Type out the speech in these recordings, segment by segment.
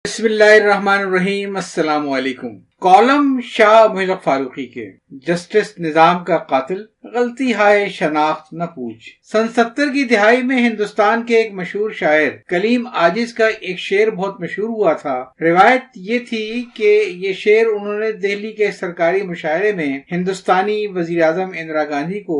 بسم اللہ الرحمن الرحیم۔ السلام علیکم۔ کالم شاہ محی الحق فاروقی کے جسٹس نظام کا قاتل، غلطی ہائے شناخت نہ پوچھ۔ سن 70 کی دہائی میں ہندوستان کے ایک مشہور شاعر کلیم عاجز کا ایک شعر بہت مشہور ہوا تھا۔ روایت یہ تھی کہ یہ شعر انہوں نے دہلی کے سرکاری مشاعرے میں ہندوستانی وزیر اعظم اندرا گاندھی کو،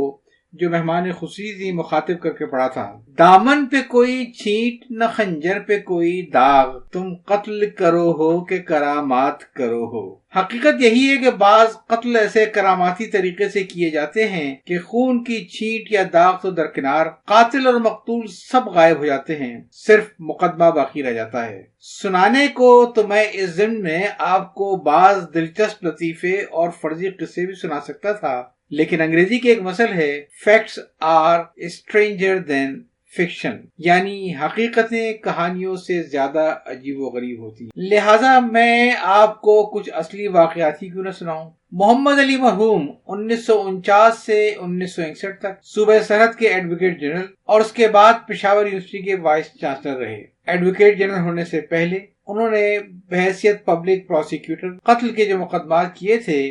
جو مہمان خصوصی تھی، مخاطب کر کے پڑھا تھا۔ دامن پہ کوئی چھینٹ نہ خنجر پہ کوئی داغ، تم قتل کرو ہو کہ کرامات کرو ہو۔ حقیقت یہی ہے کہ بعض قتل ایسے کراماتی طریقے سے کیے جاتے ہیں کہ خون کی چھینٹ یا داغ تو درکنار، قاتل اور مقتول سب غائب ہو جاتے ہیں، صرف مقدمہ باقی رہ جاتا ہے۔ سنانے کو تو میں اس ضمن میں آپ کو بعض دلچسپ لطیفے اور فرضی قصے بھی سنا سکتا تھا، لیکن انگریزی کے ایک مثل ہے، facts are stranger than fiction, یعنی حقیقتیں کہانیوں سے زیادہ عجیب و غریب ہوتی ہیں، لہٰذا میں آپ کو کچھ اصلی واقعات ہی کیوں نہ سناؤں۔ محمد علی مرحوم 1949 سے 1961 تک صوبہ سرحد کے ایڈوکیٹ جنرل اور اس کے بعد پشاور یونیورسٹی کے وائس چانسلر رہے۔ ایڈوکیٹ جنرل ہونے سے پہلے انہوں نے بحیثیت پبلک پروسیکیوٹر قتل کے جو مقدمات کیے تھے،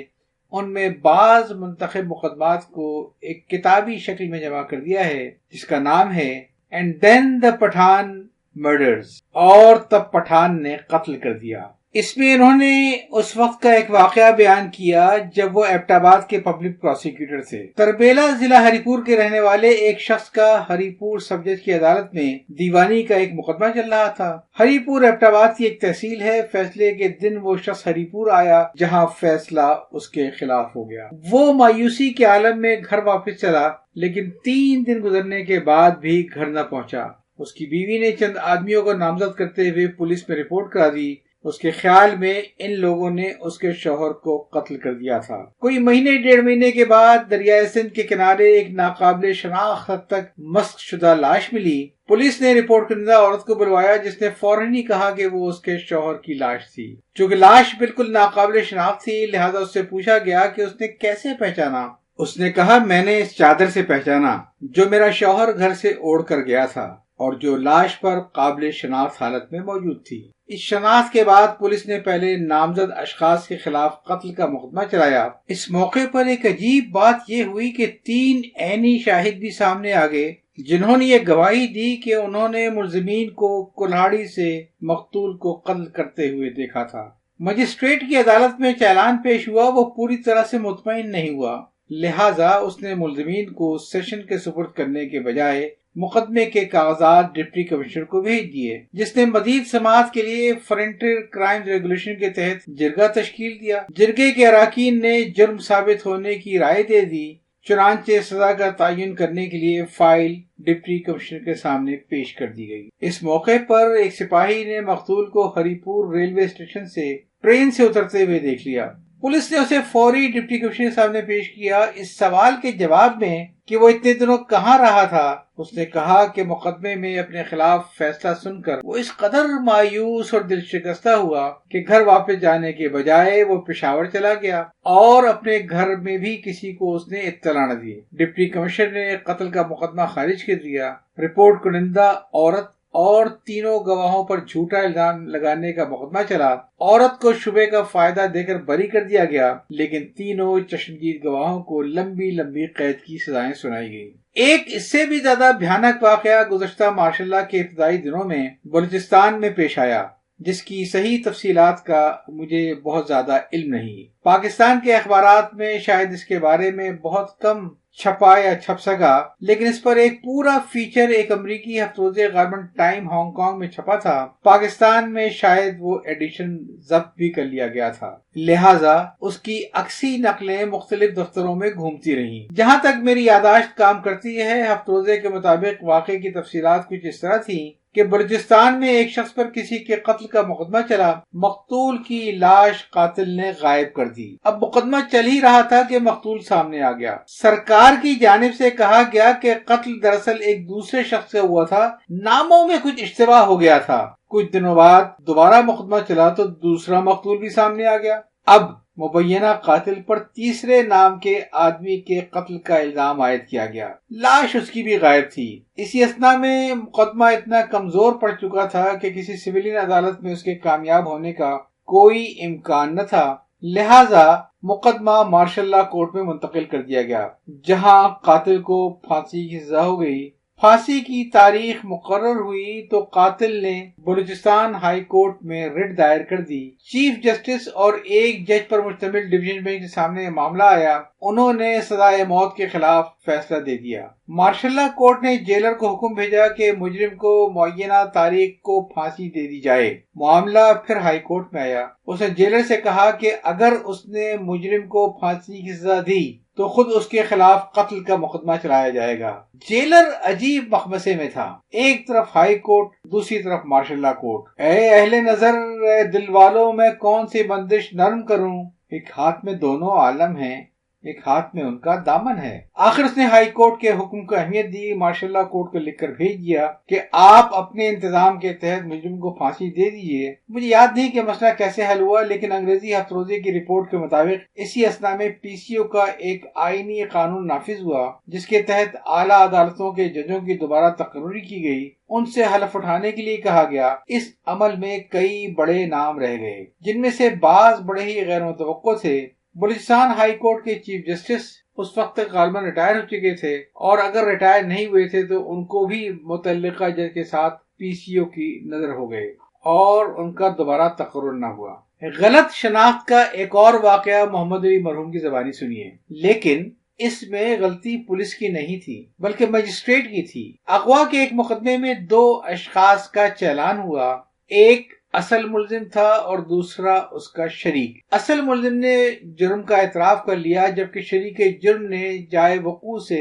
ان میں بعض منتخب مقدمات کو ایک کتابی شکل میں جمع کر دیا ہے، جس کا نام ہے and then the Pathan murders, اور تب پٹھان نے قتل کر دیا۔ اس میں انہوں نے اس وقت کا ایک واقعہ بیان کیا جب وہ ایبٹ آباد کے پبلک پروسیکیوٹر تھے۔ تربیلا ضلع ہری پور کے رہنے والے ایک شخص کا ہری پور سب جج کی عدالت میں دیوانی کا ایک مقدمہ چل رہا تھا۔ ہری پور ایبٹ آباد کی ایک تحصیل ہے۔ فیصلے کے دن وہ شخص ہری پور آیا جہاں فیصلہ اس کے خلاف ہو گیا۔ وہ مایوسی کے عالم میں گھر واپس چلا، لیکن 3 دن گزرنے کے بعد بھی گھر نہ پہنچا۔ اس کی بیوی نے چند آدمیوں کو نامزد کرتے ہوئے پولیس میں رپورٹ کرا دی۔ اس کے خیال میں ان لوگوں نے اس کے شوہر کو قتل کر دیا تھا۔ کوئی مہینے 1.5 مہینے کے بعد دریائے سندھ کے کنارے ایک ناقابل شناخت حد تک مسخ شدہ لاش ملی۔ پولیس نے رپورٹ کنندہ عورت کو بلوایا، جس نے فوراً ہی کہا کہ وہ اس کے شوہر کی لاش تھی۔ چونکہ لاش بالکل ناقابل شناخت تھی، لہذا اس سے پوچھا گیا کہ اس نے کیسے پہچانا۔ اس نے کہا، میں نے اس چادر سے پہچانا جو میرا شوہر گھر سے اوڑھ کر گیا تھا اور جو لاش پر قابل شناخت حالت میں موجود تھی۔ اس شناخت کے بعد پولیس نے پہلے نامزد اشخاص کے خلاف قتل کا مقدمہ چلایا۔ اس موقع پر ایک عجیب بات یہ ہوئی کہ 3 عینی شاہد بھی سامنے آ گئے، جنہوں نے یہ گواہی دی کہ انہوں نے ملزمین کو کلہاڑی سے مقتول کو قتل کرتے ہوئے دیکھا تھا۔ مجسٹریٹ کی عدالت میں چالان پیش ہوا، وہ پوری طرح سے مطمئن نہیں ہوا، لہٰذا اس نے ملزمین کو سیشن کے سپرد کرنے کے بجائے مقدمے کے کاغذات ڈپٹی کمشنر کو بھیج دیے، جس نے مزید سماعت کے لیے فرنٹیر کرائم ریگولیشن کے تحت جرگہ تشکیل دیا۔ جرگے کے اراکین نے جرم ثابت ہونے کی رائے دے دی، چنانچہ سزا کا تعین کرنے کے لیے فائل ڈپٹی کمشنر کے سامنے پیش کر دی گئی۔ اس موقع پر ایک سپاہی نے مقتول کو ہری پور ریلوے اسٹیشن سے ٹرین سے اترتے ہوئے دیکھ لیا۔ پولیس نے اسے فوری ڈپٹی کمشنر کے سامنے پیش کیا۔ اس سوال کے جواب میں کہ وہ اتنے دنوں کہاں رہا تھا، اس نے کہا کہ مقدمے میں اپنے خلاف فیصلہ سن کر وہ اس قدر مایوس اور دل شکستہ ہوا کہ گھر واپس جانے کے بجائے وہ پشاور چلا گیا اور اپنے گھر میں بھی کسی کو اس نے اطلاع نہ دی۔ ڈپٹی کمشنر نے قتل کا مقدمہ خارج کر دیا۔ رپورٹ کنندہ عورت اور 3 گواہوں پر جھوٹا الزام لگانے کا مقدمہ چلا۔ عورت کو شبے کا فائدہ دے کر بری کر دیا گیا، لیکن 3 چشمدید گواہوں کو لمبی لمبی قید کی سزائیں سنائی گئی۔ ایک اس سے بھی زیادہ بھیانک واقعہ گزشتہ ماشاء اللہ کے ابتدائی دنوں میں بلوچستان میں پیش آیا، جس کی صحیح تفصیلات کا مجھے بہت زیادہ علم نہیں۔ پاکستان کے اخبارات میں شاید اس کے بارے میں بہت کم چھپا یا چھپ سکا، لیکن اس پر ایک پورا فیچر ایک امریکی ہفت روزے گارمنٹ ٹائم ہانگ کانگ میں چھپا تھا۔ پاکستان میں شاید وہ ایڈیشن ضبط بھی کر لیا گیا تھا، لہٰذا اس کی عکسی نقلیں مختلف دفتروں میں گھومتی رہیں۔ جہاں تک میری یادداشت کام کرتی ہے، ہفت روزے کے مطابق واقعے کی تفصیلات کچھ اس طرح تھیں کہ بلوچستان میں ایک شخص پر کسی کے قتل کا مقدمہ چلا، مقتول کی لاش قاتل نے غائب کر دی۔ اب مقدمہ چل ہی رہا تھا کہ مقتول سامنے آ گیا۔ سرکار کی جانب سے کہا گیا کہ قتل دراصل ایک دوسرے شخص سے ہوا تھا، ناموں میں کچھ اشتباہ ہو گیا تھا۔ کچھ دنوں بعد دوبارہ مقدمہ چلا تو دوسرا مقتول بھی سامنے آ گیا۔ اب مبینہ قاتل پر تیسرے نام کے آدمی کے قتل کا الزام عائد کیا گیا۔ لاش اس کی بھی غائب تھی۔ اسی اثنا میں مقدمہ اتنا کمزور پڑ چکا تھا کہ کسی سویلین عدالت میں اس کے کامیاب ہونے کا کوئی امکان نہ تھا، لہذا مقدمہ مارشل لا کورٹ میں منتقل کر دیا گیا، جہاں قاتل کو پھانسی کی سزا ہو گئی۔ پھانسی کی تاریخ مقرر ہوئی تو قاتل نے بلوچستان ہائی کورٹ میں رٹ دائر کر دی۔ چیف جسٹس اور ایک جج پر مشتمل ڈویژن بینچ کے سامنے معاملہ آیا، انہوں نے سزائے موت کے خلاف فیصلہ دے دیا۔ مارشل لا کورٹ نے جیلر کو حکم بھیجا کہ مجرم کو معینہ تاریخ کو پھانسی دے دی جائے۔ معاملہ پھر ہائی کورٹ میں آیا۔ اس نے جیلر سے کہا کہ اگر اس نے مجرم کو پھانسی کی سزا دی تو خود اس کے خلاف قتل کا مقدمہ چلایا جائے گا۔ جیلر عجیب مخمصے میں تھا، ایک طرف ہائی کورٹ، دوسری طرف مارشل لا کورٹ۔ اے اہل نظر، اے دل والوں، میں کون سی بندش نرم کروں؟ ایک ہاتھ میں دونوں عالم ہیں، ایک ہاتھ میں ان کا دامن ہے۔ آخر اس نے ہائی کورٹ کے حکم کو اہمیت دی، مارشل لا کورٹ کو لکھ کر بھیج دیا کہ آپ اپنے انتظام کے تحت مجرم کو پھانسی دے دیجیے۔ مجھے یاد نہیں کہ مسئلہ کیسے حل ہوا، لیکن انگریزی ہفت روزی کی رپورٹ کے مطابق اسی اثنا میں پی سی او کا ایک آئینی قانون نافذ ہوا، جس کے تحت اعلیٰ عدالتوں کے ججوں کی دوبارہ تقرری کی گئی، ان سے حلف اٹھانے کے لیے کہا گیا۔ اس عمل میں کئی بڑے نام رہ گئے، جن میں سے بعض بڑے ہی غیر متوقع تھے۔ بلوچستان ہائی کورٹ کے چیف جسٹس اس وقت تک غالباً ریٹائر ہو چکے تھے، اور اگر ریٹائر نہیں ہوئے تھے تو ان کو بھی متعلقہ جج کے ساتھ پی سی او کی نظر ہو گئے اور ان کا دوبارہ تقرر نہ ہوا۔ غلط شناخت کا ایک اور واقعہ محمد علی مرحوم کی زبانی سنیے، لیکن اس میں غلطی پولیس کی نہیں تھی بلکہ مجسٹریٹ کی تھی۔ اغوا کے ایک مقدمے میں دو اشخاص کا چالان ہوا، ایک اصل ملزم تھا اور دوسرا اس کا شریک۔ اصل ملزم نے جرم کا اعتراف کر لیا، جبکہ شریک جرم نے جائے وقوع سے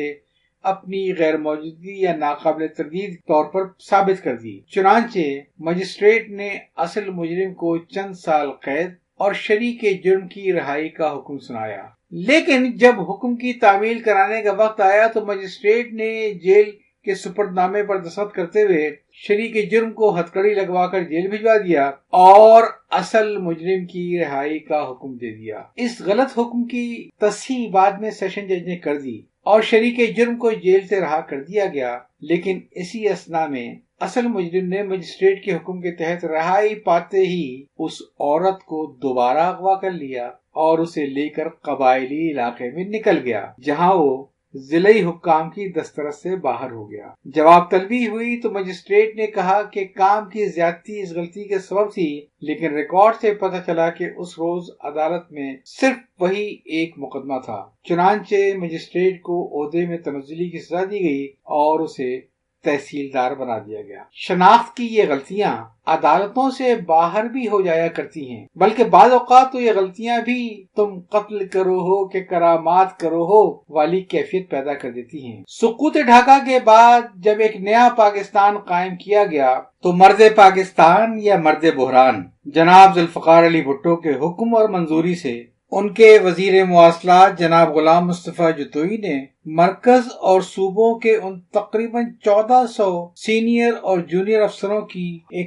اپنی غیر موجودگی یا ناقابل تردید طور پر ثابت کر دی۔ چنانچہ مجسٹریٹ نے اصل مجرم کو چند سال قید اور شریک جرم کی رہائی کا حکم سنایا۔ لیکن جب حکم کی تعمیل کرانے کا وقت آیا تو مجسٹریٹ نے جیل کے سپرد نامے پر دستخط کرتے ہوئے شریک جرم کو ہتھکڑی لگوا کر جیل بھجوا دیا اور اصل مجرم کی رہائی کا حکم دے دیا۔ اس غلط حکم کی تصحیح بعد میں سیشن جج نے کر دی اور شریک جرم کو جیل سے رہا کر دیا گیا، لیکن اسی اثنا میں اصل مجرم نے مجسٹریٹ کے حکم کے تحت رہائی پاتے ہی اس عورت کو دوبارہ اغوا کر لیا اور اسے لے کر قبائلی علاقے میں نکل گیا، جہاں وہ ضلعی حکام کی دسترس سے باہر ہو گیا۔ جواب طلبی ہوئی تو مجسٹریٹ نے کہا کہ کام کی زیادتی اس غلطی کے سبب تھی، لیکن ریکارڈ سے پتہ چلا کہ اس روز عدالت میں صرف وہی ایک مقدمہ تھا۔ چنانچہ مجسٹریٹ کو عہدے میں تنزلی کی سزا دی گئی اور اسے تحصیلدار بنا دیا گیا۔ شناخت کی یہ غلطیاں عدالتوں سے باہر بھی ہو جایا کرتی ہیں، بلکہ بعض اوقات تو یہ غلطیاں بھی تم قتل کرو ہو کہ کرامات کرو ہو والی کیفیت پیدا کر دیتی ہیں۔ سقوط ڈھاکہ کے بعد جب ایک نیا پاکستان قائم کیا گیا تو مرد پاکستان یا مرد بحران جناب ذوالفقار علی بھٹو کے حکم اور منظوری سے ان کے وزیر مواصلات جناب غلام مصطفیٰ جتوئی نے مرکز اور صوبوں کے ان تقریباً 1400 سینئر اور جونیئر افسروں کی ایک